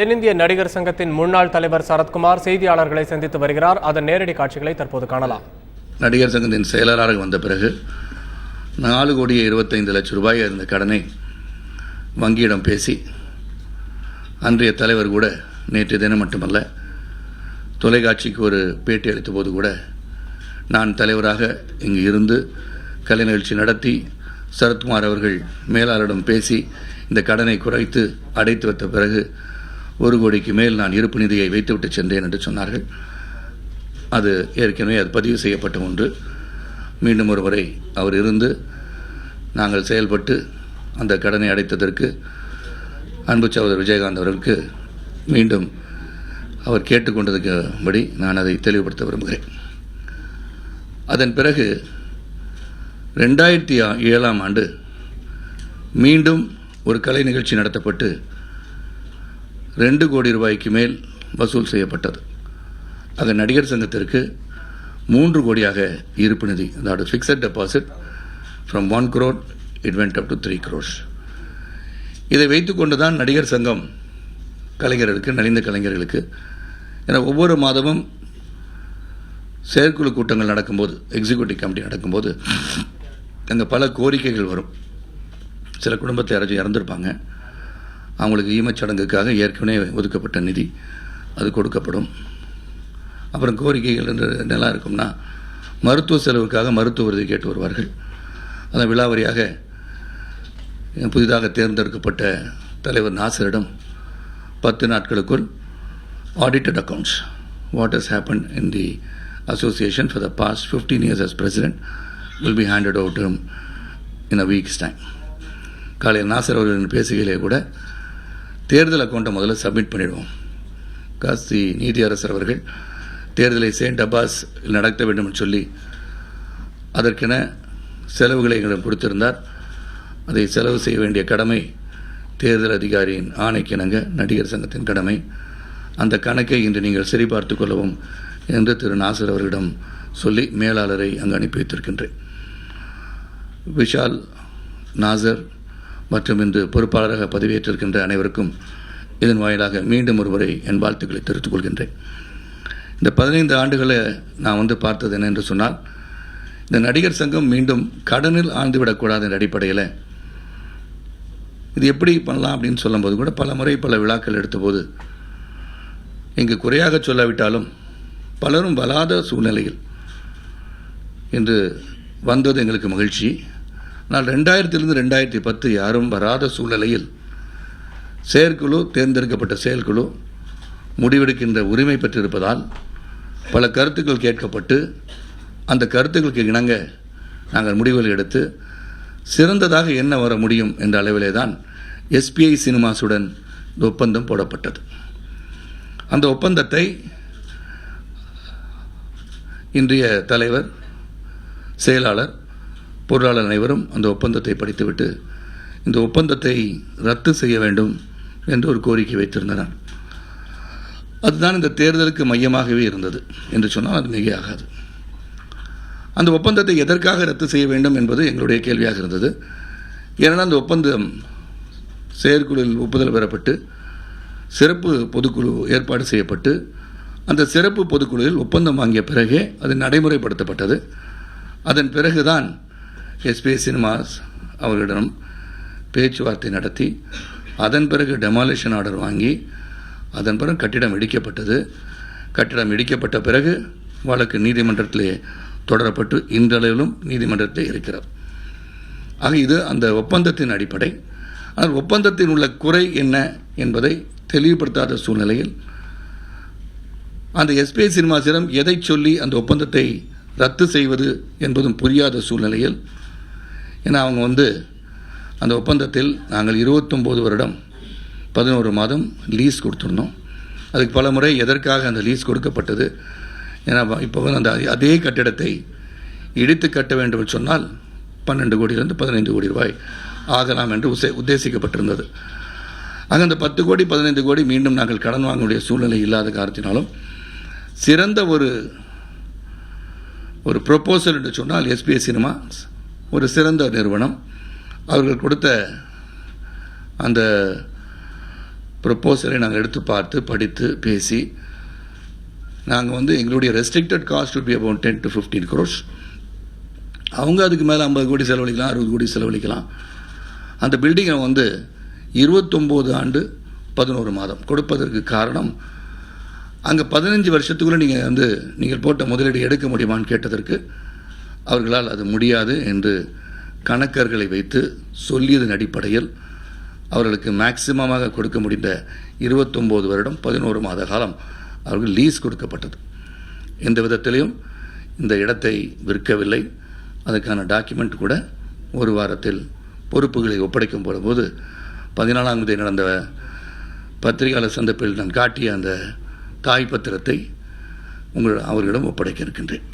தென்னிந்திய நடிகர் சங்கத்தின் முன்னாள் தலைவர் சரத்குமார் செய்தியாளர்களை சந்தித்து வருகிறார். அதன் நேரடி காட்சிகளை தற்போது காணலாம். நடிகர் சங்கத்தின் செயலராக வந்த பிறகு 4,25,00,000 ரூபாய் இருந்த கடனை வங்கியிடம் பேசி அன்றைய தலைவர் கூட நேற்று தினம் மட்டுமல்ல தொலைக்காட்சிக்கு ஒரு பேட்டி அளித்த போது கூட நான் தலைவராக இங்கு இருந்து கலை நிகழ்ச்சி நடத்தி சரத்குமார் அவர்கள் மேலாளரிடம் பேசி இந்த கடனை குறைத்து அடைத்து வைத்த பிறகு 1 கோடிக்கு மேல் நான் இருப்பு நிதியை வைத்துவிட்டு சென்றேன் என்று சொன்னார்கள். அது ஏற்கனவே அது பதிவு செய்யப்பட்ட ஒன்று. மீண்டும் ஒரு முறை அவர் இருந்து நாங்கள் செயல்பட்டு அந்த கடனை அடைத்ததற்கு அன்பு சகோதரர் விஜயகாந்த் அவர்களுக்கு மீண்டும் அவர் கேட்டுக்கொண்டதுக்குபடி நான் அதை தெளிவுபடுத்த விரும்புகிறேன். அதன் பிறகு 2007ஆம் ஆண்டு மீண்டும் ஒரு கலை நிகழ்ச்சி நடத்தப்பட்டு 2 கோடி ரூபாய்க்கு மேல் வசூல் செய்யப்பட்டது. ஆக நடிகர் சங்கத்திற்கு 3 கோடியாக இருப்பு நிதி, அதாவது fixed deposit from 1 crore it went up to 3 crores. இதை வைத்துக்கொண்டு தான் நடிகர் சங்கம் கலைஞர்களுக்கு, நலிந்த கலைஞர்களுக்கு, ஏன்னா ஒவ்வொரு மாதமும் செயற்குழு கூட்டங்கள் நடக்கும்போது, எக்ஸிக்யூட்டிவ் கமிட்டி நடக்கும்போது அங்கே பல கோரிக்கைகள் வரும். சில குடும்பத்தை யாராச்சும் இறந்துருப்பாங்க, அவங்களுக்கு ஈமச்சடங்குக்காக ஏற்கனவே ஒதுக்கப்பட்ட நிதி அது கொடுக்கப்படும். அப்புறம் கோரிக்கைகள் என்று என்னெல்லாம் இருக்கும்னா, மருத்துவ செலவுக்காக மருத்துவ விருது கேட்டு வருவார்கள். அதன் விழாவரியாக புதிதாக தேர்ந்தெடுக்கப்பட்ட தலைவர் நாசரிடம் 10 நாட்களுக்குள் audited accounts, what has happen in the association for the past 15 years as president will be handed over to him in a week's time. காலையில் நாசர் அவர்களின் பேசுகையிலே கூட தேர்தல் அக்கௌண்ட்டை முதல்ல சப்மிட் பண்ணிடுவோம். காசி நீதியரசர் அவர்கள் தேர்தலை செயின்ட் அப்பாஸ் நடத்த வேண்டும் என்று சொல்லி அதற்கென செலவுகளை எங்களிடம் கொடுத்திருந்தார். அதை செலவு செய்ய வேண்டிய கடமை தேர்தல் அதிகாரியின் ஆணைக்கிணங்க நடிகர் சங்கத்தின் கடமை. அந்த கணக்கை இன்று நீங்கள் சரிபார்த்து கொள்ளவும் என்று திரு நாசர் அவர்களிடம் சொல்லி மேலாளரை அங்கு அனுப்பி வைத்திருக்கின்றேன். விஷால், நாசர் மற்றும் இன்று பொறுப்பாளராக பதவியேற்றிருக்கின்ற அனைவருக்கும் இதன் வாயிலாக மீண்டும் ஒருமுறை என் வாழ்த்துக்களை தெரிவித்துக் கொள்கின்றேன். இந்த 15 ஆண்டுகளை நான் பார்த்தது என்ன என்று சொன்னால், இந்த நடிகர் சங்கம் மீண்டும் கடனில் ஆழ்ந்துவிடக்கூடாது என்ற அடிப்படையில் இது எப்படி பண்ணலாம் அப்படின்னு சொல்லும்போது கூட பல முறை பல விழாக்கள் எடுத்தபோது இங்கு குறையாக சொல்லாவிட்டாலும் பலரும் வராத சூழ்நிலையில் இன்று வந்தது எங்களுக்கு மகிழ்ச்சி. ஆனால் 2000 2010 யாரும் வராத சூழ்நிலையில் செயற்குழு, தேர்ந்தெடுக்கப்பட்ட செயற்குழு முடிவெடுக்கின்ற உரிமை பெற்றிருப்பதால் பல கருத்துக்கள் கேட்கப்பட்டு அந்த கருத்துக்களுக்கு இணங்க நாங்கள் முடிவுகள் எடுத்து சிறந்ததாக என்ன வர முடியும் என்ற அளவிலே தான் SPI சினிமாஸுடன் இந்த ஒப்பந்தம் போடப்பட்டது. அந்த ஒப்பந்தத்தை இன்றைய தலைவர், செயலாளர், பொருளாளர் அனைவரும் அந்த ஒப்பந்தத்தை படித்துவிட்டு இந்த ஒப்பந்தத்தை ரத்து செய்ய வேண்டும் என்று ஒரு கோரிக்கை வைத்திருந்தனர். அதுதான் இந்த தேர்தலுக்கு மையமாகவே இருந்தது என்று சொன்னால் அது மிகையாகாது. அந்த ஒப்பந்தத்தை எதற்காக ரத்து செய்ய வேண்டும் என்பது எங்களுடைய கேள்வியாக இருந்தது. ஏனென்றால் அந்த ஒப்பந்தம் செயற்குழுவில் ஒப்புதல் பெறப்பட்டு சிறப்பு பொதுக்குழு ஏற்பாடு செய்யப்பட்டு அந்த சிறப்பு பொதுக்குழுவில் ஒப்பந்தம் வாங்கிய பிறகே அது நடைமுறைப்படுத்தப்பட்டது. அதன் பிறகுதான் SPI சினிமாஸ் அவர்களிடம் பேச்சுவார்த்தை நடத்தி அதன் பிறகு டெமாலிஷன் ஆர்டர் வாங்கி அதன் பிறகு கட்டிடம் இடிக்கப்பட்டது. கட்டிடம் இடிக்கப்பட்ட பிறகு வழக்கு நீதிமன்றத்திலே தொடரப்பட்டு இன்றளவிலும் நீதிமன்றத்தில் இருக்கிறார். ஆக இது அந்த ஒப்பந்தத்தின் அடிப்படை. ஆனால் ஒப்பந்தத்தில் உள்ள குறை என்ன என்பதை தெளிவுபடுத்தாத சூழ்நிலையில் அந்த SPI சினிமாஸிடம் எதை சொல்லி அந்த ஒப்பந்தத்தை ரத்து செய்வது என்பதும் புரியாத சூழ்நிலையில், ஏன்னா அவங்க அந்த ஒப்பந்தத்தில் நாங்கள் 29 வருடம் 11 மாதம் லீஸ் கொடுத்துருந்தோம். அதுக்கு பல முறை எதற்காக அந்த லீஸ் கொடுக்கப்பட்டது, ஏன்னா இப்போ அந்த அதே கட்டிடத்தை இடித்து கட்ட வேண்டும் என்று சொன்னால் 12 கோடியிலிருந்து 15 கோடி ரூபாய் ஆகலாம் என்று உத்தேசிக்கப்பட்டிருந்தது. ஆக அந்த 10 கோடி 15 கோடி மீண்டும் நாங்கள் கடன் வாங்கக்கூடிய சூழ்நிலை இல்லாத காரணத்தினாலும் சிறந்த ஒரு ப்ரொபோசல் என்று சொன்னால் SPI சினிமா ஒரு சிறந்த நிறுவனம். அவர்கள் கொடுத்த அந்த ப்ரொப்போசலை நாங்கள் எடுத்து பார்த்து படித்து பேசி நாங்கள் எங்களுடைய restricted cost would be about 10 to 15 crores. அவங்க அதுக்கு மேலே 50 கோடி செலவழிக்கலாம், 60 கோடி செலவழிக்கலாம். அந்த பில்டிங்கை 29 ஆண்டு 11 மாதம் கொடுப்பதற்கு காரணம், அங்கே 15 வருஷத்துக்குள்ளே நீங்கள் போட்ட முதலீடு எடுக்க முடியுமான்னு கேட்டதற்கு அவர்களால் அது முடியாது என்று கணக்கர்களை வைத்து சொல்லியதன் அடிப்படையில் அவர்களுக்கு மேக்சிமமாக கொடுக்க முடிந்த 29 வருடம் 11 மாத காலம் அவர்கள் லீஸ் கொடுக்கப்பட்டது. எந்த விதத்திலையும் இந்த இடத்தை விற்கவில்லை. அதுக்கான டாக்குமெண்ட் கூட ஒரு வாரத்தில் பொறுப்புகளை ஒப்படைக்கும் போது 14ஆம் தேதி நடந்த பத்திரிகையாளர் சந்திப்பில் நான் காட்டிய அந்த தாய் பத்திரத்தை அவர்களிடம் ஒப்படைக்க இருக்கின்றேன்.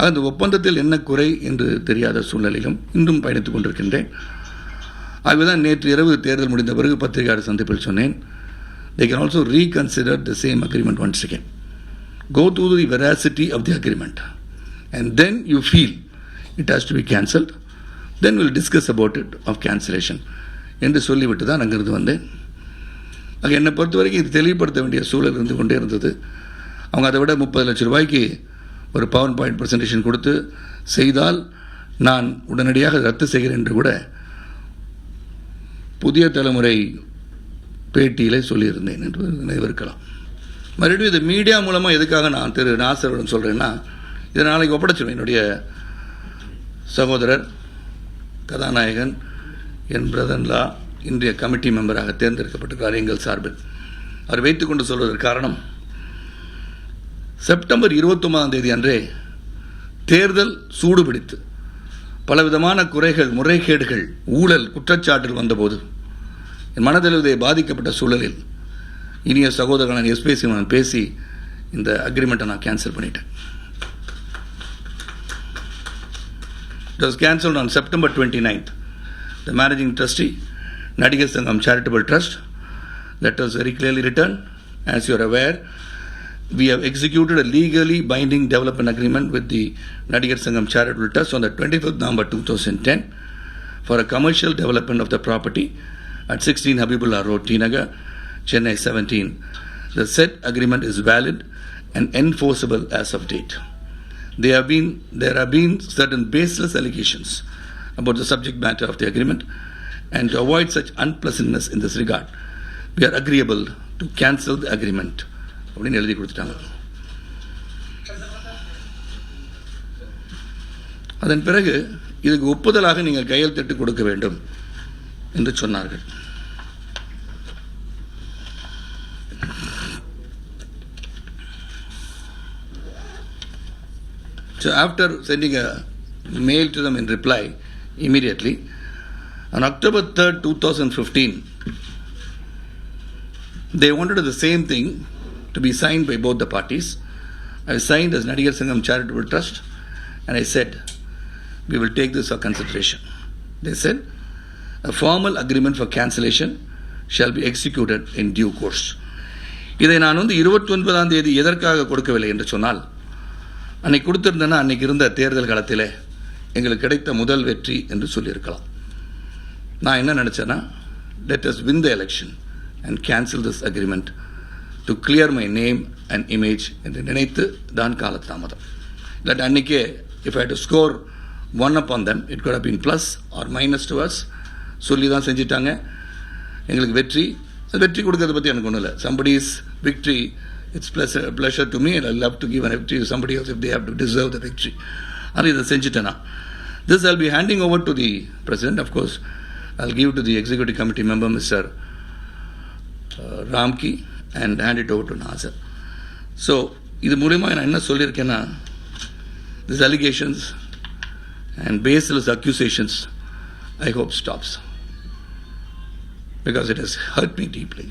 அந்த ஒப்பந்தத்தில் என்ன குறை என்று தெரியாத சூழ்நிலையிலும் இன்றும் பயணித்துக் கொண்டிருக்கின்றேன். ஆகவேதான் நேற்று இரவு தேர்தல் முடிந்த பிறகு பத்திரிகையாளர் சந்திப்பில் சொன்னேன், they can also reconsider the same agreement once again. Go through the veracity of the agreement and then you feel it has to be cancelled, then we'll discuss about it of cancellation என்று சொல்லிவிட்டு தான் அங்கிருந்து வந்தேன். ஆக என்னை பொறுத்த வரைக்கும் இது தெளிவுபடுத்த வேண்டிய சூழல் இருந்து கொண்டே இருந்தது. அவங்க அதை விட 30 லட்சம் ரூபாய்க்கு ஒரு பவர் பாயிண்ட் ப்ரெசன்டேஷன் கொடுத்து செய்தால் நான் உடனடியாக ரத்து செய்கிறேன் என்று கூட புதிய தலைமுறை பேட்டியிலே சொல்லியிருந்தேன் என்று நினைவிருக்கலாம். மறுபடியும் இது மீடியா மூலமாக எதுக்காக நான் திரு நாசருடன் சொல்கிறேன்னா, இதை நாளைக்கு ஒப்படைச்சிடுவேன். என்னுடைய சகோதரர் கதாநாயகன் என் பிரதன்லா இன்றைய கமிட்டி மெம்பராக தேர்ந்தெடுக்கப்பட்டிருக்கிறார் எங்கள் சார்பில். அவர் வைத்துக்கொண்டு சொல்வதற்கு காரணம், செப்டம்பர் 29ஆம் தேதி அன்றே தேர்தல் சூடுபிடித்து பலவிதமான குறைகள், முறைகேடுகள், ஊழல் குற்றச்சாட்டுகள் வந்தபோது என் மனதில் பாதிக்கப்பட்ட சூழலில் இனிய சகோதரன் எஸ்பிசி நான் பேசி இந்த அக்ரிமெண்ட்டை நான் கேன்சல் பண்ணிட்டேன். It was cancelled on September 29th. The managing trustee, Nadigar Sangam Charitable Trust, that was very clearly written. As you are aware, we have executed a legally binding development agreement with the Nadigar Sangam Charitable Trust on the 25th November 2010 for a commercial development of the property at 16 Habibullah Road, T Nagar, Chennai 17. The said agreement is valid and enforceable as of date. There have been certain baseless allegations about the subject matter of the agreement, and to avoid such unpleasantness in this regard, we are agreeable to cancel the agreement. அப்படின்னு எழுதி கொடுத்துட்டாங்க. அதன் பிறகு இதுக்கு ஒப்புதலாக நீங்கள் கையெழுத்திட்டு கொடுக்க வேண்டும் என்று சொன்னார்கள். So after sending a mail to them in reply immediately, on October 3rd, 2015, they wanted the same thing to be signed by both the parties. I signed as Nadigar Sangam Charitable Trust and I said, we will take this for consideration. They said, a formal agreement for cancellation shall be executed in due course. இதை நான் 29ஆம் தேதி எதற்காக கொடுக்கவில்லை என்று சொன்னால், அன்னைக்கு கொடுத்திருந்தேன்னா அன்னைக்கு இருந்த தேர்தல் காலத்தில் எங்களுக்கு கிடைத்த முதல் வெற்றி என்று சொல்லியிருக்கலாம். நான் என்ன நினச்சேன்னா, let us win the election and cancel this agreement to clear my name and image என்று நினைத்து தான் காலதாமதம். இல்லாட்டி அன்றைக்கே if I had to score one upon them, it could have been plus or minus to us. சொல்லி தான் செஞ்சிட்டாங்க. எங்களுக்கு வெற்றி கொடுக்கறத பற்றி எனக்கு ஒன்றும் இல்லை. somebody's victory, it's pleasure to me and I love to give an victory to somebody else if they have to deserve the victory. ஆனால் இதை செஞ்சுட்டேன்னா, this I'll be handing over to the president. Of course, I'll give to the executive committee member, Mr. Ramki, and hand it over to Nasir. So, இது மூலமாக நான் என்ன சொல்லியிருக்கேன்னா, these allegations and baseless accusations, I hope stops. Because it has hurt me deeply.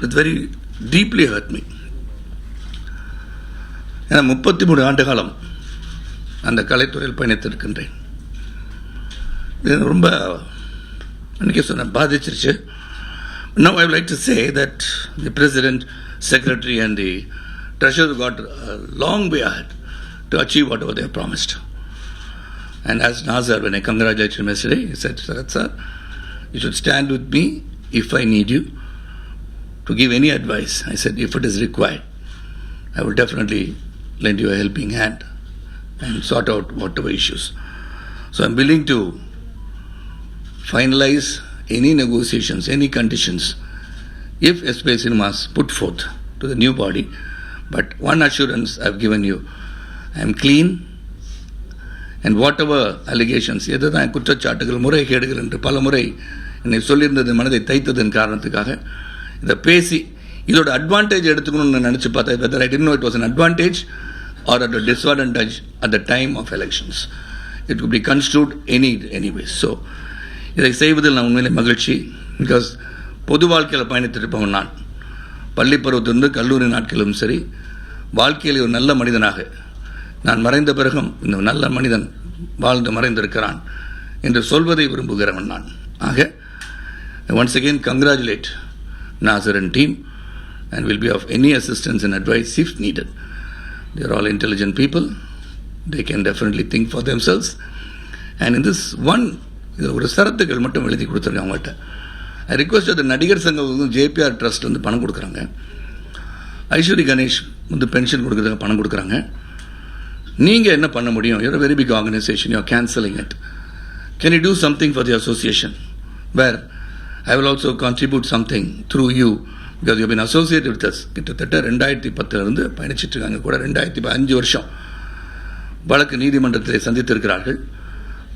It very deeply hurt me. ஏன்னா 33 ஆண்டு காலம் அந்த கலைத்துறையில் பயணித்திருக்கின்றேன். இது ரொம்ப அன்றைக்கி சொன்ன பாதிச்சிருச்சு. Now I would like to say that the President, Secretary and the Treasurer got a long way ahead to achieve whatever they have promised. And as Nazar, when I congratulated him yesterday, he said, "Sir, you should stand with me if I need you to give any advice." I said, if it is required, I will definitely lend you a helping hand and sort out whatever issues. So I'm willing to finalize any negotiations, any conditions, if SPI Cinemas put forth to the new body. But one assurance I've given you, I am clean, and whatever allegations, எதுதான் குற்றச்சாட்டுகள் முறைகேடுகள் என்று பல முறை என்னை சொல்லியிருந்தது மனதை தைத்ததன் காரணத்துக்காக இதை பேசி இதோட அட்வான்டேஜ் எடுத்துக்கணும்னு நினச்சி பார்த்தேன். whether I didn't know it was an advantage or at a disadvantage at the time of elections. It could be construed anyway. So இதை செய்வதில் நான் உண்மையிலே மகிழ்ச்சி. பிகாஸ் பொது வாழ்க்கையில் பயணித்திருப்பவன் நான். பள்ளி பருவத்திலிருந்து கல்லூரி நாட்களும் சரி, வாழ்க்கையில் ஒரு நல்ல மனிதனாக நான் மறைந்த பிறகும் இந்த நல்ல மனிதன் வாழ்ந்து மறைந்திருக்கிறான் என்று சொல்வதை விரும்புகிறவன் நான். ஆக once again congratulate Nazar and team and will be of any assistance and advice if needed. They are all intelligent people. They can definitely think for themselves. And in this one, இது ஒரு சரத்துக்கள் மட்டும் எழுதி கொடுத்துருக்காங்க அவங்கள்ட்ட. I request அந்த நடிகர் சங்கம் JPR trust வந்து பணம் கொடுக்குறாங்க. ஐஸ்வரி கணேஷ் வந்து பென்ஷன் கொடுக்குறதுக்கு பணம் கொடுக்குறாங்க. நீங்கள் என்ன பண்ண முடியும்? Your very big organisation, you are cancelling it. Can you do something for the association where I will also contribute something through you because you been associate with us. கிட்டத்தட்ட 2010 பயணிச்சிட்ருக்காங்க கூட. 2005 வருஷம் வழக்கு நீதிமன்றத்தில் சந்தித்திருக்கிறார்கள்.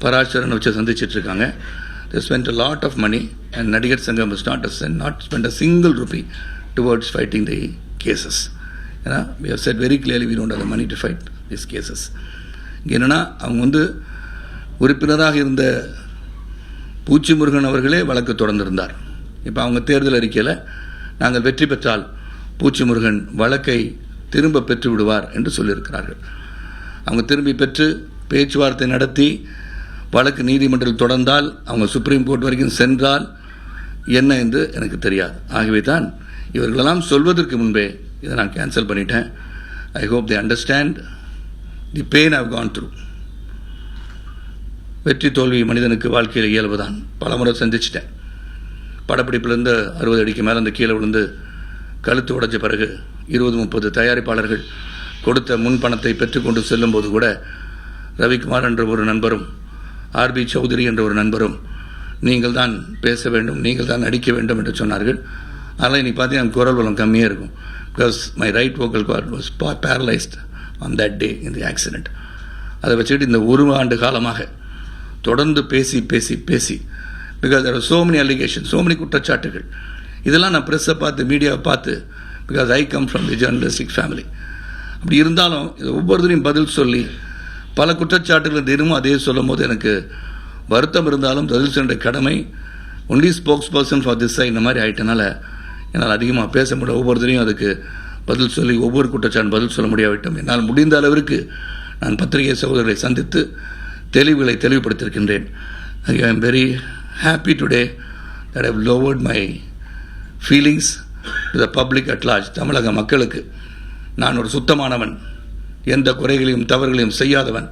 பராசரன் வச்சு சந்திச்சிட்ருக்காங்க. They spent a lot of money and நடிகர் சங்கம் was not spent a single rupee towards fighting the cases. We have said very clearly we don't have the money to fight these cases. என்னன்னா அவங்க வந்து உறுப்பினராக இருந்த பூச்சி முருகன் அவர்களே வழக்கு தொடர்ந்திருந்தார். இப்போ அவங்க தேர்தல் அறிக்கையில் நாங்கள் வெற்றி பெற்றால் பூச்சி முருகன் வழக்கை திரும்ப பெற்று விடுவார் என்று சொல்லியிருக்கிறார்கள். அவங்க திரும்பி பெற்று பேச்சுவார்த்தை நடத்தி வழக்கு நீதிமன்றத்தில் தொடர்ந்தால், அவங்க சுப்ரீம் கோர்ட் வரைக்கும் சென்றால் என்ன என்று எனக்கு தெரியாது. ஆகவே தான் இவர்களெல்லாம் சொல்வதற்கு முன்பே இதை நான் கேன்சல் பண்ணிட்டேன். I hope they understand the pain I have gone through. வெற்றி தோல்வி மனிதனுக்கு வாழ்க்கையில் இயல்புதான். பல முறை சந்திச்சிட்டேன். படப்பிடிப்பிலிருந்து 60 அடிக்கு மேலே அந்த கீழே விழுந்து கழுத்து உடைஞ்ச பிறகு 20-30 தயாரிப்பாளர்கள் கொடுத்த முன்பணத்தை பெற்றுக்கொண்டு செல்லும்போது கூட ரவிக்குமார் என்ற ஒரு நண்பரும் ஆர்பி சௌத்ரி என்ற ஒரு நண்பரும் நீங்கள் தான் பேச வேண்டும், நீங்கள் தான் நடிக்க வேண்டும் என்று சொன்னார்கள். அதனால் இன்னைக்கு பார்த்தீங்கன்னா குரல் வளம் கம்மியாக இருக்கும். Because my right vocal card was paralysed on that day in the accident. அதை வச்சுக்கிட்டு இந்த 1 ஆண்டு காலமாக தொடர்ந்து பேசி பேசி பேசி because there are so many allegation, so many குற்றச்சாட்டுகள். இதெல்லாம் நான் ப்ரெஸ்ஸை பார்த்து மீடியாவை பார்த்து, because I come from the journalistic family. அப்படி இருந்தாலும் இதை ஒவ்வொருத்தரையும் பதில் சொல்லி பல குற்றச்சாட்டுகள் தினமும் அதே சொல்லும் போது எனக்கு வருத்தம் இருந்தாலும் பதில் சொல்ற கடமை only spokes person for this இந்த மாதிரி ஆகிட்டனால என்னால் அதிகமாக பேச முடியல. ஒவ்வொருத்தரையும் அதுக்கு பதில் சொல்லி ஒவ்வொரு குற்றச்சாட்டு பதில் சொல்ல முடியாவிட்டோம். என்னால் முடிந்த அளவிற்கு நான் பத்திரிகை சகோதரர்களை சந்தித்து தெளிவுகளை தெளிவுபடுத்தியிருக்கின்றேன். I am very happy today that I have lowered my feelings to the public at large. தமிழக மக்களுக்கு நான் ஒரு சுத்தமானவன், எந்த குறைகளையும் தவறுகளையும் செய்யாதவன்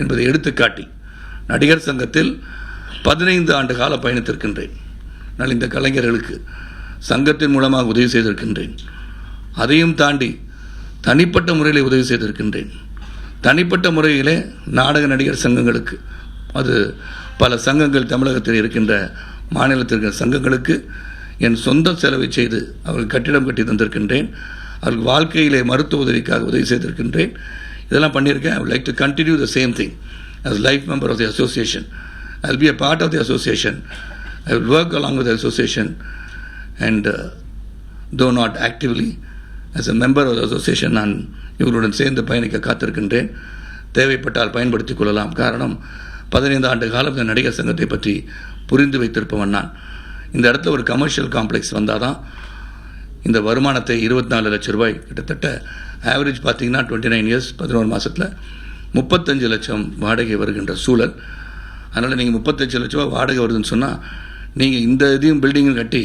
என்பதை எடுத்துக்காட்டி நடிகர் சங்கத்தில் 15 ஆண்டு கால பயணித்திருக்கின்றேன். நான் இந்த கலைஞர்களுக்கு சங்கத்தின் மூலமாக உதவி செய்திருக்கின்றேன். அதையும் தாண்டி தனிப்பட்ட முறையில் உதவி செய்திருக்கின்றேன். தனிப்பட்ட முறையிலே நாடக நடிகர் சங்கங்களுக்கு, அது பல சங்கங்கள் தமிழகத்தில் இருக்கின்ற மாநிலத்தில் இருக்கிற சங்கங்களுக்கு என் சொந்த செலவை செய்து அவர்கள் கட்டிடம் கட்டி தந்திருக்கின்றேன். அவர்கள் வாழ்க்கையிலே மருத்துவ உதவிக்காக உதவி செய்திருக்கின்றேன். இதெல்லாம் பண்ணியிருக்கேன். ஐ would like to continue the same thing as life member of the association. I will be a part of the association. I will work along with the association and though not actively as a member of the association நான் இவர்களுடன் சேர்ந்து பயணிக்க காத்திருக்கின்றேன். தேவைப்பட்டால் பயன்படுத்திக் கொள்ளலாம். காரணம் 15 ஆண்டு காலம் இந்த நடிகர் சங்கத்தை பற்றி புரிந்து வைத்திருப்பவன் நான். இந்த இடத்துல ஒரு கமர்ஷியல் காம்ப்ளெக்ஸ் வந்தால் தான் இந்த வருமானத்தை 24 லட்சம் ரூபாய் கிட்டத்தட்ட ஆவரேஜ் பார்த்தீங்கன்னா 29 இயர்ஸ் 11 மாதத்தில் 35 லட்சம் வாடகை வருகின்ற சூழல். அதனால் நீங்கள் 35 லட்ச ரூபா வாடகை வருதுன்னு சொன்னால் நீங்கள் இந்த இதையும் பில்டிங்கும் கட்டி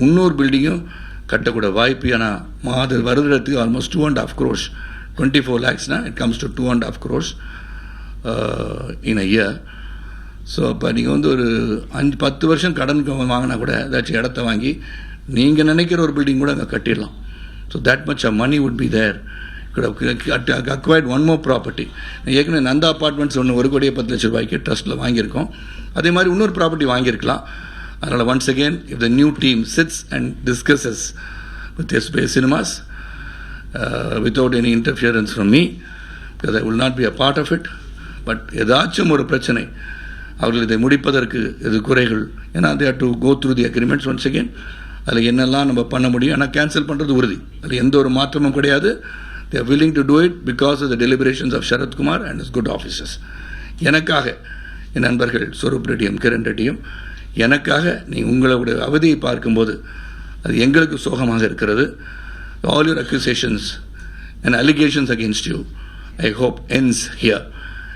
இன்னொரு பில்டிங்கும் கட்டக்கூட வாய்ப்பு. ஏன்னா வருடத்துக்கு ஆல்மோஸ்ட் 2.5 crores, 24 lakhsனா it comes to 2.5 crores in a year. So அப்போ நீங்கள் வந்து ஒரு 5-10 வருஷம் கடனுக்கு வாங்கினா கூட ஏதாச்சும் இடத்த வாங்கி நீங்கள் நினைக்கிற ஒரு பில்டிங் கூட அங்கே கட்டிடலாம். So that much money would be there. Acquired one more property. ஏற்கனவே நந்தா அப்பார்ட்மெண்ட்ஸ் ஒன்று 1,10,00,000 ரூபாய்க்கு ட்ரஸ்ட்டில் வாங்கியிருக்கோம். அதே மாதிரி இன்னொரு ப்ராப்பர்ட்டி வாங்கியிருக்கலாம். அதனால் once again if the new team sits and discusses with SBS Cinemas without any interference from me, because I will not be a part of it. But ஏதாச்சும் ஒரு பிரச்சனை அவர்கள் இதை முடிப்பதற்கு இது குறைகள், ஏன்னா they have to go through the agreements once again. அதில் என்னெல்லாம் நம்ம பண்ண முடியும், ஆனால் கேன்சல் பண்ணுறது உறுதி, அதில் எந்த ஒரு மாற்றமும் கிடையாது. They are willing to do it because of the deliberations of Sharath Kumar and his good officers. எனக்காக என் நண்பர்கள் ஸ்வரூப் ரெட்டியும் கிரண் ரெட்டியும் எனக்காக உங்களுடைய அவதியை பார்க்கும்போது அது எங்களுக்கு சோகமாக இருக்கிறது. All your accusations and allegations against you, I hope ends here.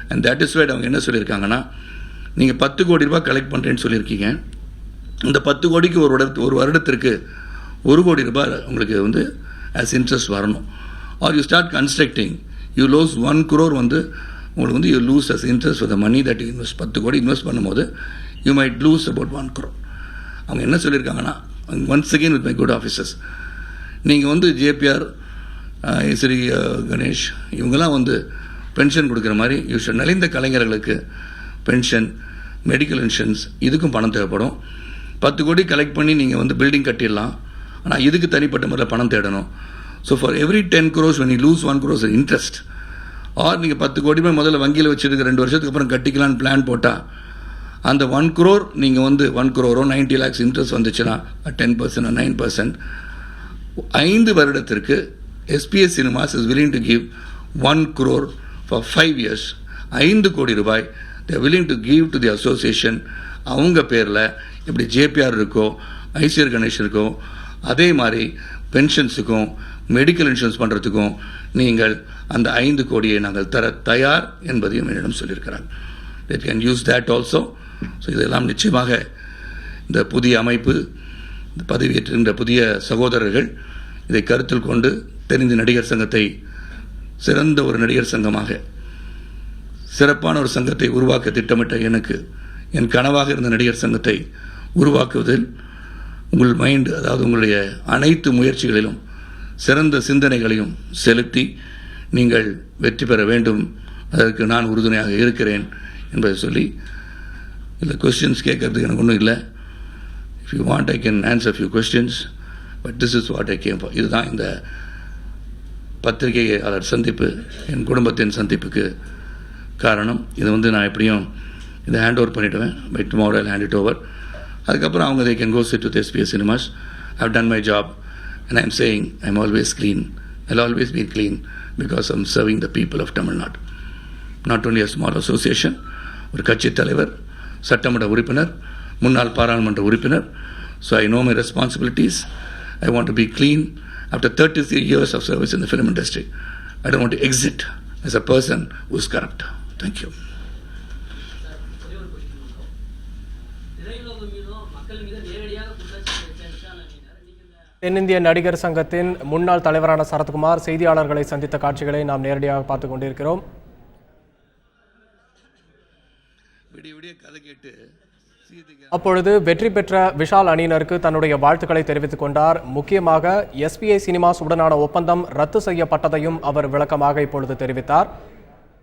And that is why அவங்க என்ன சொல்லியிருக்காங்கன்னா, நீங்கள் 10 கோடி ரூபாய் கலெக்ட் பண்ணுறேன்னு சொல்லியிருக்கீங்க. இந்த 10 கோடிக்கு ஒரு வருடத்திற்கு 1 கோடி ரூபாய் உங்களுக்கு வந்து as interest வரணும். Or you start constructing, you lose 1 crore வந்து உங்களுக்கு வந்து you lose as interest for the money that you invest. 10 கோடி இன்வெஸ்ட் பண்ணும்போது you might lose about 1 crore. அவங்க என்ன சொல்லியிருக்காங்கன்னா, once again with my good officers, நீங்கள் வந்து JPR, ஸ்ரீ கணேஷ் இவங்கெல்லாம் வந்து பென்ஷன் கொடுக்குற மாதிரி நலிந்த கலைஞர்களுக்கு பென்ஷன், மெடிக்கல் இன்சூரன்ஸ் இதுக்கும் பணம் தேவைப்படும். 10 கோடி கலெக்ட் பண்ணி நீங்கள் வந்து பில்டிங் கட்டிடலாம், ஆனால் இதுக்கு தனிப்பட்ட முறையில் பணம் தேடணும். So for every 10 crores when you lose 1 crore interest, or நீங்கள் 10 கோடி ரூபாய் முதல்ல வங்கியில் வச்சுருக்க 2 வருஷத்துக்கு அப்புறம் கட்டிக்கலான்னு பிளான் போட்டால் அந்த 1 crore நீங்கள் வந்து 1 crore 90 lakhs இன்ட்ரெஸ்ட் வந்துச்சுன்னா 10% or 9%, 5 வருடத்திற்கு SBS Cinemas is willing to give 1 crore for 5 years. 5 கோடி ரூபாய் they are willing to give to the association. அவங்க பேரில் எப்படி JPR இருக்கோ, ஐசிஆர் கணேஷ் இருக்கோ, அதே மாதிரி பென்ஷன்ஸுக்கும் மெடிக்கல் இன்சூரன்ஸ் பண்ணுறதுக்கும் நீங்கள் அந்த 5 கோடியை நாங்கள் தர தயார் என்பதையும் என்னிடம் சொல்லியிருக்கிறார். they can use that also. So இதெல்லாம் நிச்சயமாக இந்த புதிய அமைப்பு, பதவியேற்றுகின்ற புதிய சகோதரர்கள் இதை கருத்தில் கொண்டு தெரிந்த நடிகர் சங்கத்தை சிறந்த ஒரு நடிகர் சங்கமாக, சிறப்பான ஒரு சங்கத்தை உருவாக்க திட்டமிட்ட எனக்கு, என் கனவாக இருந்த நடிகர் சங்கத்தை உருவாக்குவதில் உங்கள் மைண்ட், அதாவது உங்களுடைய அனைத்து முயற்சிகளிலும் சிறந்த சிந்தனைகளையும் செலுத்தி நீங்கள் வெற்றி பெற வேண்டும், அதற்கு நான் உறுதுணையாக இருக்கிறேன் என்பதை சொல்லி, இல்லை கொஸ்டின்ஸ் கேட்கறதுக்கு எனக்கு ஒன்றும் இல்லை. If you want I can answer few questions, but this is what I came for. இதுதான் இந்த பத்திரிகையாளர் சந்திப்பு, என் குடும்பத்தின் சந்திப்புக்கு காரணம். இது வந்து நான் எப்படியும் இதை ஹேண்ட் ஓவர் பண்ணிவிடுவேன். By tomorrow I hand it over. அதுக்கப்புறம் அவங்க they can go sit with SBS Cinemas. I've done my job and I'm saying I'm always clean. I'll always be clean because I'm serving the people of Tamil Nadu. Not only a small association, ஒரு கட்சி தலைவர், சட்டமன்ற உறுப்பினர், முன்னாள் பாராளுமன்ற உறுப்பினர். So I know my responsibilities. I want to be clean. After 33 years of service in the film industry, I don't want to exit as a person who is corrupt. Thank you. தென்னிந்திய நடிகர் சங்கத்தின் முன்னாள் தலைவரான சரத்குமார் செய்தியாளர்களை சந்தித்த காட்சிகளை நாம் நேரடியாக பார்த்துக் கொண்டிருக்கிறோம். அப்பொழுது வெற்றி பெற்ற விஷால் அணியினருக்கு தன்னுடைய வாழ்த்துக்களை தெரிவித்துக் கொண்டார். முக்கியமாக SBI சினிமாஸ் உடனான ஒப்பந்தம் ரத்து செய்யப்பட்டதையும் அவர் விளக்கமாக இப்பொழுது தெரிவித்தார்.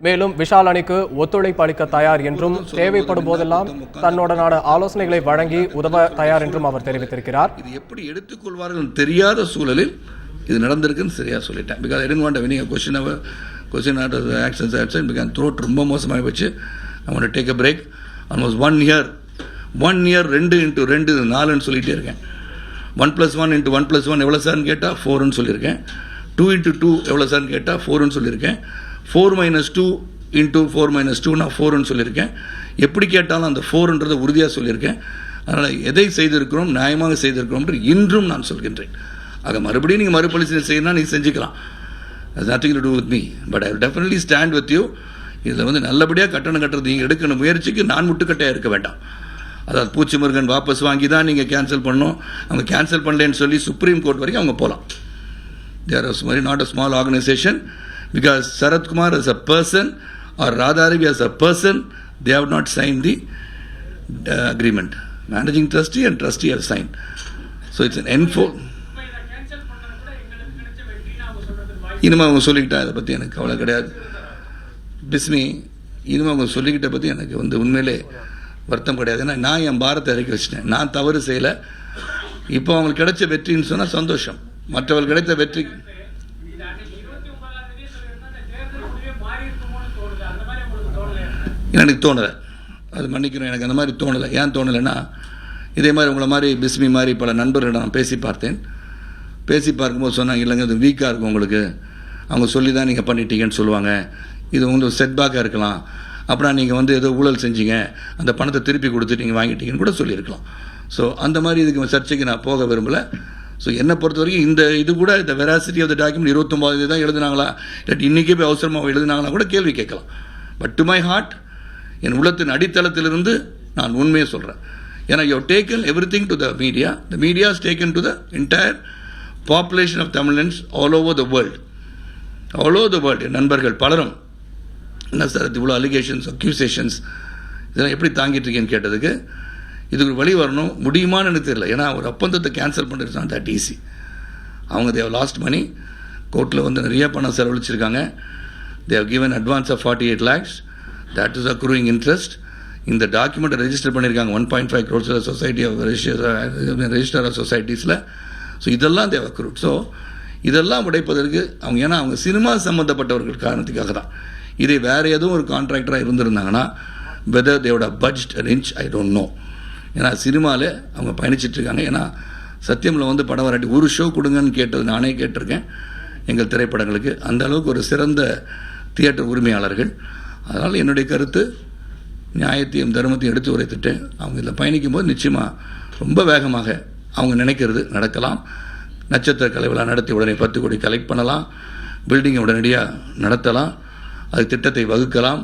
மேலும் விஷால் அணிக்கு ஒத்துழைப்பு அளிக்க தயார் என்றும் தேவைப்படும் போதெல்லாம் தன்னுடனான ஆலோசனைகளை வழங்கி உதவ தயார் என்றும் அவர் தெரிவித்திருக்கிறார். இது எப்படி எடுத்துக்கொள்வார்கள் தெரியாத சூழலில் இது நடந்திருக்குன்னு சரியா சொல்லிட்டேன். Because I don't want to winning question out of actions absent because throat ரொம்ப மோசமாக வச்சு I want to take a break. Almost 1 year 2 into 2 4ன்னு சொல்லிகிட்டே இருக்கேன். 1+1 into 1+1 எவ்வளோ சார்னு கேட்டால் 4ன்னு சொல்லியிருக்கேன். 2 into 2 எவ்வளோ சார்னு கேட்டால் 4ன்னு சொல்லியிருக்கேன். 4 - 2 into 4 - 2 நான் 4ன்னு சொல்லியிருக்கேன். எப்படி கேட்டாலும் அந்த 4ன்றதை உறுதியாக சொல்லியிருக்கேன். அதனால் எதை செய்திருக்கிறோம், நியாயமாக செய்திருக்கிறோம் என்று இன்றும் நான் சொல்கின்றேன். ஆக மறுபடியும் நீங்கள் மறுபரிசீலனை செய்யணும்னா நீங்கள் செஞ்சுக்கலாம். That's nothing to do with me. But I will definitely stand with you இதில் வந்து நல்லபடியாக கட்டணம் கட்டுறது நீங்கள் எடுக்கணும் முயற்சிக்கு நான் முட்டுக்கட்டையாக இருக்க வேண்டாம். அதாவது பூச்சி முருகன் வாபஸ் வாங்கி தான் நீங்கள் கேன்சல் பண்ணணும், அவங்க கேன்சல் பண்ணலன்னு சொல்லி சுப்ரீம் கோர்ட் வரைக்கும் அவங்க போகலாம். தேர் ஆர் மாதிரி not a small organisation because Sarathkumar as a person or Radharavi as a person they have not signed the agreement. Managing trustee and trustee have signed. So it's an இனிமே அவங்க சொல்லிக்கிட்டா அதை பற்றி எனக்கு கவலை கிடையாது. பிஸ்மி இனிமே அவங்க சொல்லிக்கிட்ட பற்றி எனக்கு வந்து உண்மையிலே வருத்தம் கிடையாது. ஏன்னா நான் என் பாரத்தை இறக்கி வச்சிட்டேன், நான் தவறு செய்யலை. இப்போ அவங்களுக்கு கிடைச்ச வெற்றின்னு சொன்னால் சந்தோஷம். மற்றவர்கள் கிடைத்த வெற்றி எனக்கு தோணலை, அது மன்னிக்கணும், எனக்கு அந்த மாதிரி தோணலை. ஏன் தோணலைன்னா இதே மாதிரி உங்களை மாதிரி பிஸ்மி மாதிரி பல நண்பர்களிடம் நான் பேசி பார்த்தேன். பேசி பார்க்கும்போது சொன்னாங்க, இல்லைங்க இது வீக்காக இருக்கும் உங்களுக்கு, அவங்க சொல்லி தான் நீங்கள் பண்ணிட்டீங்கன்னு சொல்லுவாங்க, இது உங்களுக்கு செட்பேக்காக இருக்கலாம், அப்படின்னா நீங்கள் வந்து ஏதோ ஊழல் செஞ்சீங்க, அந்த பணத்தை திருப்பி கொடுத்து நீங்கள் வாங்கிட்டீங்கன்னு கூட சொல்லியிருக்கலாம். ஸோ அந்த மாதிரி இதுக்கு சர்ச்சைக்கு நான் போக விரும்பலை. ஸோ என்னை பொறுத்த வரைக்கும் இந்த இது கூட இந்த வெராசிட்டி ஆஃப் த டாக்குமெண்ட் 29 தான் எழுதினாங்களா, இல்லாட்டி இன்றைக்கே போய் அவசரமாக எழுதினாங்களா கூட கேள்வி கேட்கலாம். பட் டு மை ஹார்ட், என் உள்ளத்தின் அடித்தளத்திலிருந்து நான் உண்மையை சொல்கிறேன். ஏன்னா you taken everything to the media, the media is taken to the entire population of Tamilans all over the world, all over the world. என் நண்பர்கள் பலரும் என்ன சார் இவ்வளோ அலிகேஷன்ஸ் அக்யூசேஷன்ஸ் இதெல்லாம் எப்படி தாங்கிட்டு இருக்கேன்னு கேட்டதுக்கு இதுக்கு ஒரு வழி வரணும், முடியுமான்னு எனக்கு தெரியல. ஏன்னா ஒரு ஒப்பந்தத்தை கேன்சல் பண்ணுறது தான் தட் ஈஸி. அவங்க தேவ் லாஸ்ட் மணி, கோர்ட்டில் வந்து நிறைய பணம் செலவழிச்சிருக்காங்க. They given advance of 48 lakhs, that is accruing interest. இந்த டாக்குமெண்ட்டை ரெஜிஸ்டர் பண்ணியிருக்காங்க 1.5 crores society of register of சொசைட்டிஸில். ஸோ இதெல்லாம் தேவ் அக்ரூட். ஸோ இதெல்லாம் உடைப்பதற்கு அவங்க, ஏன்னா அவங்க சினிமா சம்மந்தப்பட்டவர்கள் காரணத்துக்காக தான். இதே வேறு எதுவும் ஒரு கான்ட்ராக்டராக இருந்திருந்தாங்கன்னா வெதர் தேவோட budget range I don't know. ஏன்னா சினிமாவில் அவங்க பயணிச்சிட்ருக்காங்க. ஏன்னா சத்தியமில் வந்து படம் வராட்டி ஒரு ஷோ கொடுங்கன்னு கேட்டது நானே கேட்டிருக்கேன் எங்கள் திரைப்படங்களுக்கு. அந்த அளவுக்கு ஒரு சிறந்த தியேட்டர் உரிமையாளர்கள். அதனால் என்னுடைய கருத்து நியாயத்தையும் தர்மத்தையும் எடுத்து உரைத்துட்டேன். அவங்க இதில் பயணிக்கும் போது நிச்சயமாக ரொம்ப வேகமாக அவங்க நினைக்கிறது நடக்கலாம். நட்சத்திர கலை விழா நடத்தி உடனே 10 கோடி கலெக்ட் பண்ணலாம், பில்டிங்கை உடனடியாக நடத்தலாம், அது திட்டத்தை வகுக்கலாம்.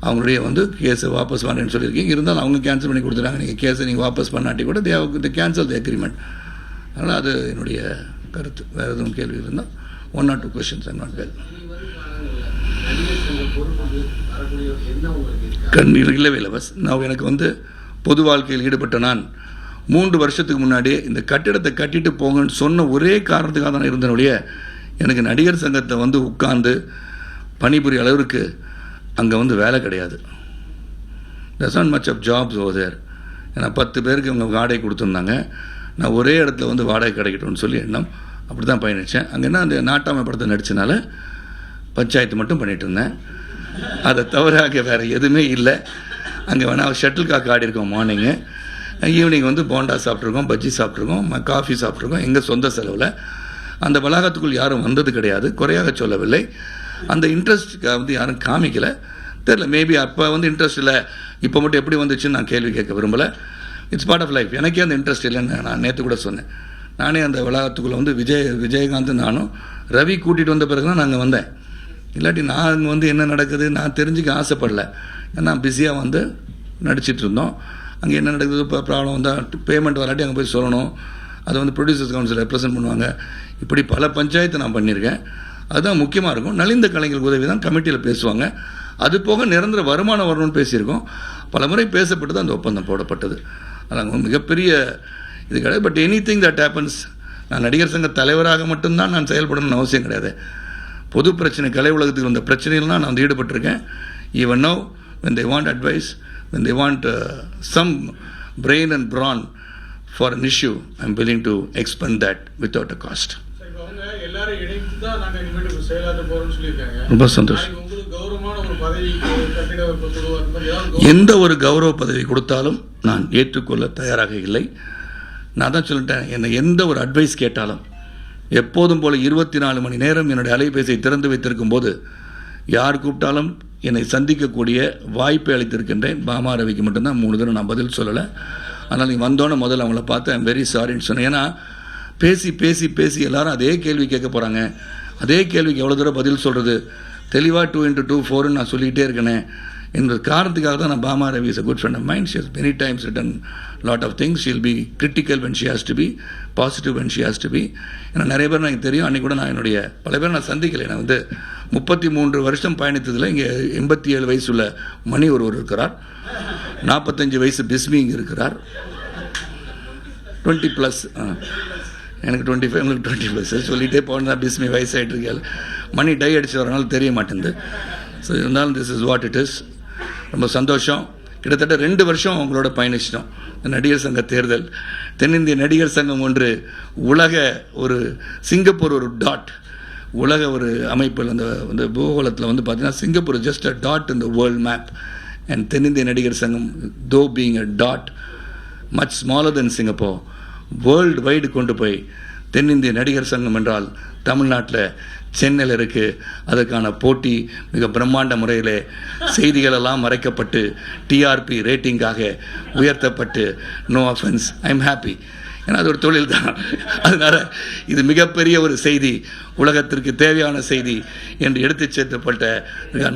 அவங்களுடைய வந்து கேஸை வாபஸ் வாங்கன்னு சொல்லியிருக்கீங்க, இருந்தாலும் அவங்க கேன்சல் பண்ணி கொடுத்துட்டாங்க. நீங்கள் கேஸை நீங்கள் வாபஸ் பண்ணாட்டி கூட தே கேன்சல் தி அக்ரிமெண்ட். அதனால் அது என்னுடைய கருத்து. வேறு எதுவும் கேள்வி இருந்தால் 1 or 2 questions and not well. இல்லவே இல்லை பஸ். நான் எனக்கு வந்து பொது வாழ்க்கையில் ஈடுபட்ட நான் 3 வருஷத்துக்கு முன்னாடியே இந்த கட்டிடத்தை கட்டிட்டு போங்கன்னு சொன்ன ஒரே காரணத்துக்காக தான் இருந்தனுடைய எனக்கு நடிகர் சங்கத்தை வந்து உட்கார்ந்து பணிபுரிய அளவிற்கு அங்கே வந்து வேலை கிடையாது. there's not much of jobs over there. ஏன்னா 10 பேருக்கு அவங்க வாடகை கொடுத்துருந்தாங்க. நான் ஒரே இடத்துல வந்து வாடகை கிடைக்கட்டும்னு சொல்லி எண்ணம் அப்படி தான் பயணித்தேன். அங்கே என்ன அந்த நாட்டாமை படத்தை நடித்தனால பஞ்சாயத்து மட்டும் பண்ணிகிட்டு இருந்தேன். அதை தவிர அங்கே வேறு எதுவுமே இல்லை. அங்கே வேணால் ஷட்டில் காக் ஆடி இருக்கோம், மார்னிங்கு ஈவினிங் வந்து போண்டா சாப்பிட்ருக்கோம், பஜ்ஜி சாப்பிட்ருக்கோம், காஃபி சாப்பிட்ருக்கோம் எங்கள் சொந்த செலவில். அந்த வளாகத்துக்குள் யாரும் வந்தது கிடையாது, குறையாக சொல்லவில்லை. அந்த இன்ட்ரெஸ்ட்டுக்கு வந்து யாரும் காமிக்கலை, தெரில. மேபி அப்போ வந்து இன்ட்ரெஸ்ட் இல்லை, இப்போ மட்டும் எப்படி வந்துச்சுன்னு நான் கேள்வி கேட்க விரும்பலை. It's part of life. எனக்கே அந்த இன்ட்ரெஸ்ட் இல்லைன்னு நான் நேற்று கூட சொன்னேன். நானே அந்த வளாகத்துக்குள்ளே வந்து விஜயகாந்த் நானும் ரவி கூட்டிகிட்டு வந்த பிறகு தான் நாங்கள் வந்தேன். இல்லாட்டி நான் அங்கே வந்து என்ன நடக்குது நான் தெரிஞ்சுக்க ஆசைப்படலை. ஏன்னா பிஸியாக வந்து நடிச்சிட்டு இருந்தோம். அங்கே என்ன நடக்குது, இப்போ ப்ராப்ளம் வந்தால் பேமெண்ட் வராட்டி அங்கே போய் சொல்லணும். அதை வந்து ப்ரொடியூசர்ஸ் கவுன்சில் ரெப்ரசென்ட் பண்ணுவாங்க. இப்படி பல பஞ்சாயத்து நான் பண்ணியிருக்கேன். அதுதான் முக்கியமாக இருக்கும். நலிந்த கலைஞர்களுக்கு உதவி தான் கமிட்டியில் பேசுவாங்க. அது போக நிரந்தர வருமானம் வரணும்னு பேசியிருக்கோம். பல முறை பேசப்பட்டு அந்த ஒப்பந்தம் போடப்பட்டது. அது மிகப்பெரிய இது கிடையாது. But any thing that happens, நான் நடிகர் சங்க தலைவராக மட்டும்தான் நான் செயல்படணும்னு அவசியம் கிடையாது. பொது பிரச்சனை, கலை உலகத்துக்கு வந்த பிரச்சனைகள்லாம் நான் வந்து ஈடுபட்டிருக்கேன். Even no when they want advice, when they want some brain and brawn for an issue, I'm willing to expend that without a cost. ரொம்ப சந்தோஷம். எந்த ஒரு கௌரவ பதவி கொடுத்தாலும் நான் ஏற்றுக்கொள்ள தயாராக இல்லை. நான் தான் சொல்லிட்டேன், என்னை எந்த ஒரு அட்வைஸ் கேட்டாலும் எப்போதும் போல 24 மணி நேரம் என்னுடைய அலைபேசியை திறந்து வைத்திருக்கும் போது யார் கூப்பிட்டாலும் என்னை சந்திக்கக்கூடிய வாய்ப்பை அளித்திருக்கின்றேன். பாமா ரவிக்கு மட்டும்தான் 3 தடவை நான் பதில் சொல்லலை. ஆனால் நீங்கள் வந்தோன்னே முதல்ல அவங்கள பார்த்து ஐம் வெரி சாரின்னு சொன்னேன். ஏன்னா பேசி பேசி பேசி எல்லாரும் அதே கேள்வி கேட்க போகிறாங்க. அதே கேள்விக்கு எவ்வளோ தூரம் பதில் சொல்கிறது, தெளிவாக 2 × 2 4 நான் சொல்லிகிட்டே இருக்கேனே என்ற காரணத்துக்காக தான் நான் Bhama Ravi is a good friend of mine. She has many times written lot of things. She'll be critical when she has to be, positive when she has to be. ஏன்னா நிறைய பேர் எனக்கு தெரியும். அன்றைக்கி கூட நான் என்னுடைய பல பேர் நான் சந்திக்கலை. நான் வந்து 33 வருஷம் பயணித்ததில் இங்கே 87 வயசுள்ள மணி ஒருவர் இருக்கிறார், 45 வயசு பிஸ்மி இங்கே இருக்கிறார், 20+, எனக்கு 25, உங்களுக்கு 20+ சொல்லிகிட்டே போனால் பிஸ்மி வயசாகிட்டு இருக்காது. மணி டை அடிச்சு வரனால தெரிய மாட்டேங்குது. ஸோ இருந்தாலும் this is what it is. ரொம்ப சந்தோஷம். கிட்டத்தட்ட 2 வருஷம் அவங்களோட பயணிச்சிட்டோம். நடிகர் சங்க தேர்தல், தென்னிந்திய நடிகர் சங்கம் ஒன்று உலக ஒரு சிங்கப்பூர் ஒரு டாட், உலக ஒரு அமைப்பில் அந்த பூகோளத்தில் வந்து பார்த்தீங்கன்னா Singapore just a dot in the world map. And தென்னிந்திய நடிகர் சங்கம் தோ being a dot much smaller than Singapore, world wide கொண்டு போய் தென்னிந்திய நடிகர் சங்கம் என்றால் தமிழ்நாட்டில் சென்னையில் இருக்குது. அதற்கான போட்டி மிக பிரம்மாண்ட முறையில் செய்திகளெல்லாம் மறைக்கப்பட்டு டிஆர்பி ரேட்டிங்காக உயர்த்தப்பட்டு, no offence, I am happy. ஏன்னா அது ஒரு தொழில் தான். அதனால் இது மிகப்பெரிய ஒரு செய்தி, உலகத்திற்கு தேவையான செய்தி என்று எடுத்து சேர்க்கப்பட்ட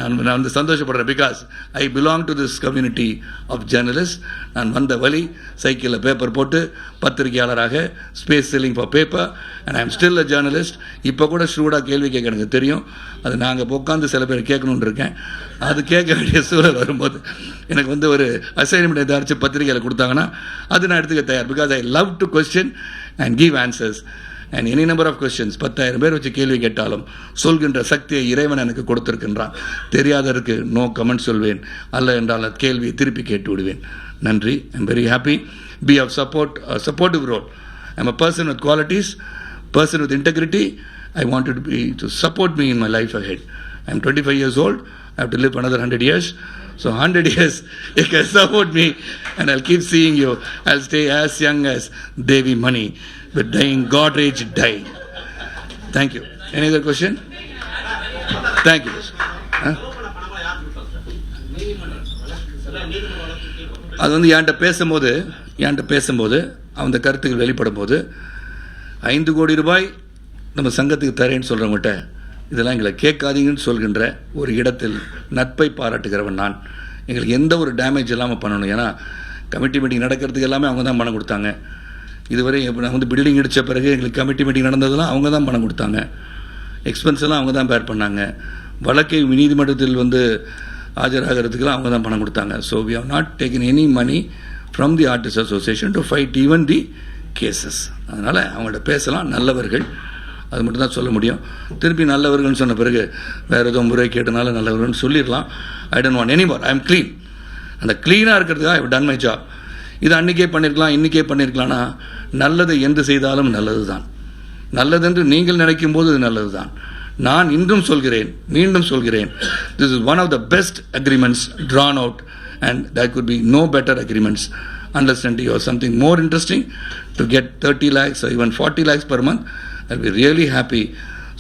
நான் வந்து சந்தோஷப்படுறேன். Because I belong to this community of journalist. நான் வந்த வழி சைக்கிளில் பேப்பர் போட்டு பத்திரிகையாளராக, space selling for paper, and I am still a journalist. இப்போ கூட ஸ்டூடாக கேள்வி கேட்க எனக்கு தெரியும். அது நாங்கள் உட்காந்து சில பேர் கேட்கணுன்னு இருக்கேன். அது கேட்க வேண்டிய சூழல் வரும்போது எனக்கு வந்து ஒரு அசைன்மெண்ட் ஏதாச்சும் பத்திரிகையில் கொடுத்தாங்கன்னா அது நான் எடுத்துக்க தயார். Because I love to question and give answers and any number of questions. 10,000 பேர் வச்சு கேள்வி கேட்டாலும் சொல்கின்ற சக்தியை இறைவன் எனக்கு கொடுத்திருக்கின்றான். தெரியாததற்கு நோ கமெண்ட் சொல்வேன், அல்ல என்றால் கேள்வியை திருப்பி கேட்டு விடுவேன். நன்றி. I am very happy. Be of supportive role. I am a person with qualities, person with integrity. I wanted to support me in my life ahead. I am 25 years old. I have to live another 100 years. So 100 years, you can support me and I'll keep seeing you. I'll stay as young as Devi Mani, but dying God-rage die. Thank you. Any other question? Thank you. அது வந்து என்கிட்ட பேசும்போது அந்த கருத்துக்கள் வெளிப்படும் போது 5 கோடி ரூபாய் நம்ம சங்கத்துக்கு தரேன்னு சொல்கிறவங்ககிட்ட இதெல்லாம் எங்களை கேட்காதீங்கன்னு சொல்கின்ற ஒரு இடத்தில் நட்பை பாராட்டுகிறவன் நான். எங்களுக்கு எந்த ஒரு டேமேஜ் இல்லாமல் பண்ணணும். ஏன்னா கமிட்டி மீட்டிங் நடக்கிறதுக்கு எல்லாமே அவங்க தான் பணம் கொடுத்தாங்க. இதுவரை நான் வந்து பில்டிங் இடித்த பிறகு எங்களுக்கு கமிட்டி மீட்டிங் நடந்ததெல்லாம் அவங்க தான் பணம் கொடுத்தாங்க. எக்ஸ்பென்ஸ் எல்லாம் அவங்க தான் பேர் பண்ணாங்க. வழக்கை நீதிமன்றத்தில் வந்து ஆஜராகிறதுக்கெல்லாம் அவங்க தான் பணம் கொடுத்தாங்க. So we have not taken any money from the artist association to fight even the cases. அதனால் அவங்கள்ட்ட பேசலாம். நல்லவர்கள், அது மட்டும் தான் சொல்ல முடியும். திருப்பி நல்லவர்கள்னு சொன்ன பிறகு வேறு ஏதோ முறை கேட்டனால நல்லவர்கள்னு சொல்லிடலாம். I don't want any more. I am clean. அந்த க்ளீனாக இருக்கிறதுக்காக I have done my job. இது அன்றைக்கே பண்ணியிருக்கலாம், இன்றைக்கே பண்ணியிருக்கலாம்னா நல்லது எந்த செய்தாலும் நல்லது தான். நல்லதென்று நீங்கள் நினைக்கும் போது இது நல்லது தான். நான் இன்றும் சொல்கிறேன், மீண்டும் சொல்கிறேன், this is one of the best agreements drawn out and there could be no better agreements unless until you have something more interesting to get 30 lakhs or even 40 lakhs per month. I'll be really happy.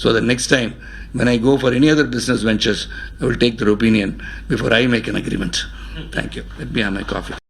So the next time when I go for any other business ventures, I will take their opinion before I make an agreement. Thank you. Let me have my coffee.